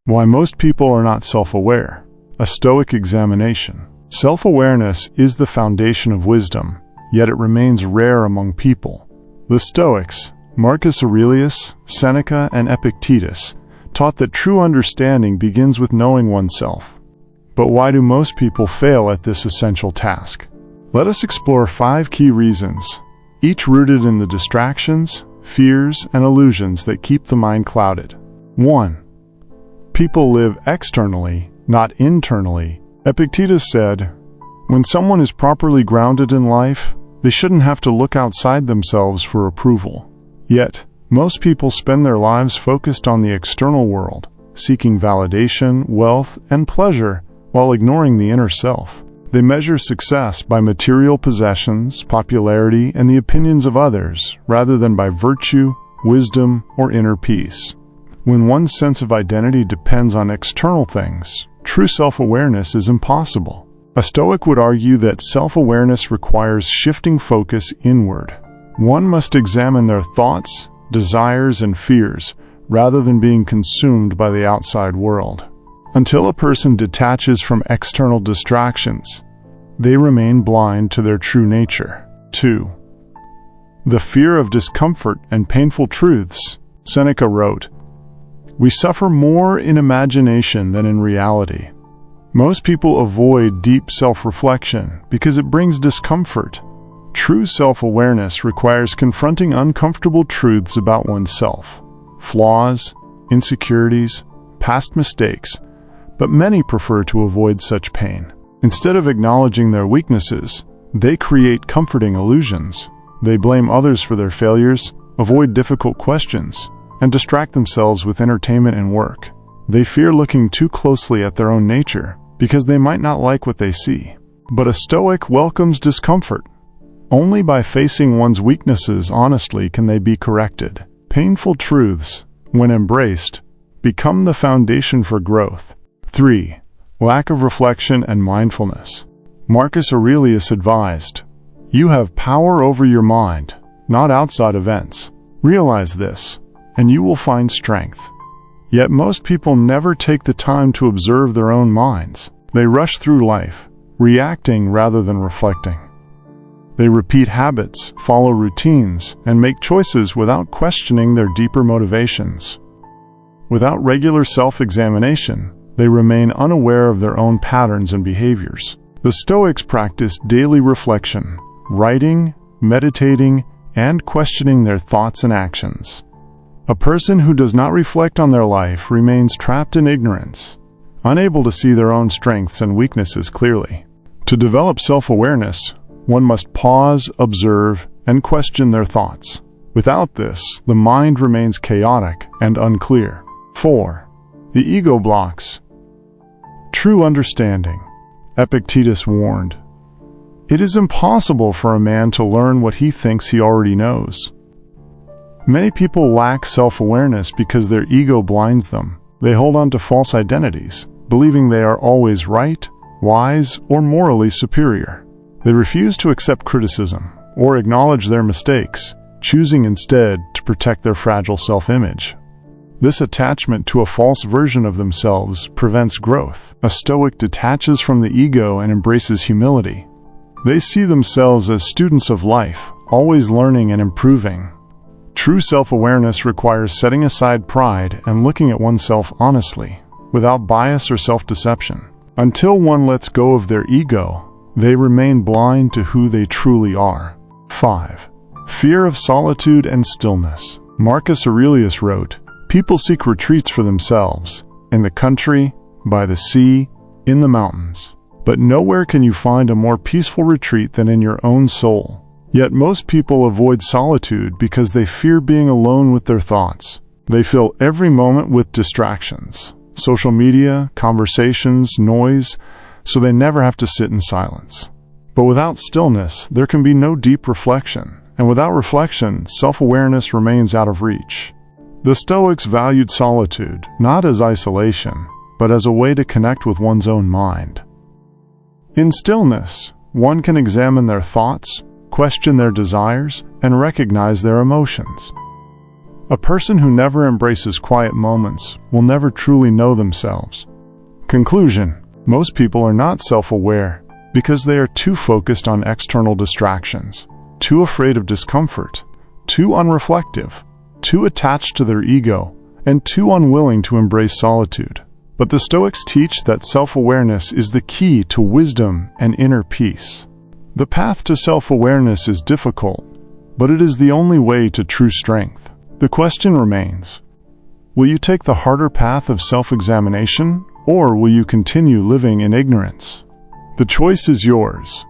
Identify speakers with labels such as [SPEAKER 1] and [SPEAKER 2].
[SPEAKER 1] Why most people are not self-aware. A Stoic examination. Self-awareness is the foundation of wisdom, yet it remains rare among people. The Stoics, Marcus Aurelius, Seneca, and Epictetus, taught that true understanding begins with knowing oneself. But why do most people fail at this essential task? Let us explore 5 key reasons, each rooted in the distractions, fears, and illusions that keep the mind clouded. 1. People live externally, not internally. Epictetus said, "When someone is properly grounded in life, they shouldn't have to look outside themselves for approval." Yet, most people spend their lives focused on the external world, seeking validation, wealth, and pleasure, while ignoring the inner self. They measure success by material possessions, popularity, and the opinions of others, rather than by virtue, wisdom, or inner peace. When one's sense of identity depends on external things, true self-awareness is impossible. A Stoic would argue that self-awareness requires shifting focus inward. One must examine their thoughts, desires, and fears, rather than being consumed by the outside world. Until a person detaches from external distractions, they remain blind to their true nature. 2. The fear of discomfort and painful truths. Seneca wrote, "We suffer more in imagination than in reality." Most people avoid deep self-reflection because it brings discomfort. True self-awareness requires confronting uncomfortable truths about oneself, flaws, insecurities, past mistakes, but many prefer to avoid such pain. Instead of acknowledging their weaknesses, they create comforting illusions. They blame others for their failures, avoid difficult questions, and distract themselves with entertainment and work. They fear looking too closely at their own nature because they might not like what they see. But a Stoic welcomes discomfort. Only by facing one's weaknesses honestly can they be corrected. Painful truths, when embraced, become the foundation for growth. 3. Lack of reflection and mindfulness. Marcus Aurelius advised, "You have power over your mind, not outside events. Realize this, and you will find strength." Yet most people never take the time to observe their own minds. They rush through life, reacting rather than reflecting. They repeat habits, follow routines, and make choices without questioning their deeper motivations. Without regular self-examination, they remain unaware of their own patterns and behaviors. The Stoics practiced daily reflection, writing, meditating, and questioning their thoughts and actions. A person who does not reflect on their life remains trapped in ignorance, unable to see their own strengths and weaknesses clearly. To develop self-awareness, one must pause, observe, and question their thoughts. Without this, the mind remains chaotic and unclear. 4. The ego blocks. True understanding. Epictetus warned, "It is impossible for a man to learn what he thinks he already knows." Many people lack self-awareness because their ego blinds them. They hold on to false identities, believing they are always right, wise, or morally superior. They refuse to accept criticism or acknowledge their mistakes, choosing instead to protect their fragile self-image. This attachment to a false version of themselves prevents growth. A Stoic detaches from the ego and embraces humility. They see themselves as students of life, always learning and improving. True self-awareness requires setting aside pride and looking at oneself honestly, without bias or self-deception. Until one lets go of their ego, they remain blind to who they truly are. 5. Fear of solitude and stillness. Marcus Aurelius wrote, "People seek retreats for themselves, in the country, by the sea, in the mountains. But nowhere can you find a more peaceful retreat than in your own soul." Yet most people avoid solitude because they fear being alone with their thoughts. They fill every moment with distractions, social media, conversations, noise, so they never have to sit in silence. But without stillness, there can be no deep reflection, and without reflection, self-awareness remains out of reach. The Stoics valued solitude, not as isolation, but as a way to connect with one's own mind. In stillness, one can examine their thoughts, question their desires, and recognize their emotions. A person who never embraces quiet moments will never truly know themselves. Conclusion: most people are not self-aware because they are too focused on external distractions, too afraid of discomfort, too unreflective, too attached to their ego, and too unwilling to embrace solitude. But the Stoics teach that self-awareness is the key to wisdom and inner peace. The path to self-awareness is difficult, but it is the only way to true strength. The question remains: will you take the harder path of self-examination, or will you continue living in ignorance? The choice is yours.